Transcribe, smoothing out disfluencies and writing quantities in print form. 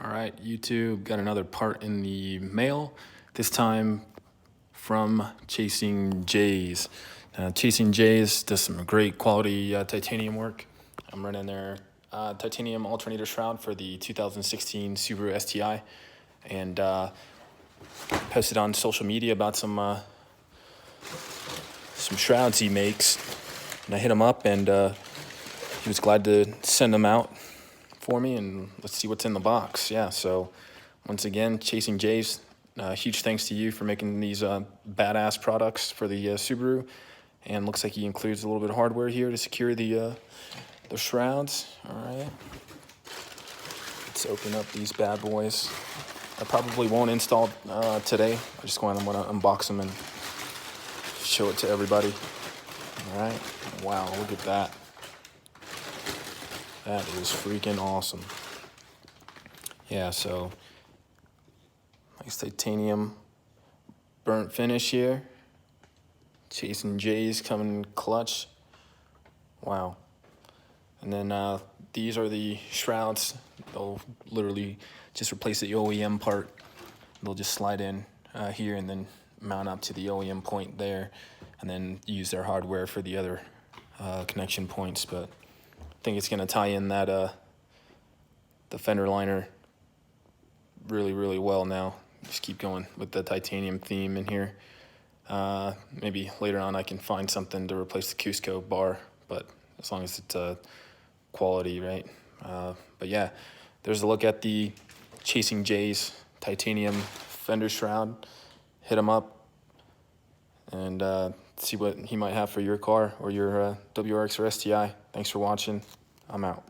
All right, YouTube, got another part in the mail, this time from Chasing J's. Chasing J's does some great quality titanium work. I'm running their titanium alternator shroud for the 2016 Subaru STI, and posted on social media about some shrouds he makes. And I hit him up, and he was glad to send them out for me, and let's see what's in the box. Yeah, so once again, Chasing J's, huge thanks to you for making these badass products for the Subaru. And looks like he includes a little bit of hardware here to secure the shrouds. All right, let's open up these bad boys. I probably won't install today. I just want to unbox them and show it to everybody. All right, wow, look at that. That is freaking awesome. Yeah, so nice titanium burnt finish here. Chasing J's coming clutch. Wow. And then these are the shrouds. They'll literally just replace the OEM part. They'll just slide in here and then mount up to the OEM point there, and then use their hardware for the other connection points. But I think it's gonna tie in that the fender liner really well now. Just keep going with the titanium theme in here. Maybe later on I can find something to replace the Cusco bar, but as long as it's quality, right? But yeah, there's a look at the Chasing J's titanium fender shroud. Hit him up and see what he might have for your car or your WRX or STI. Thanks for watching. I'm out.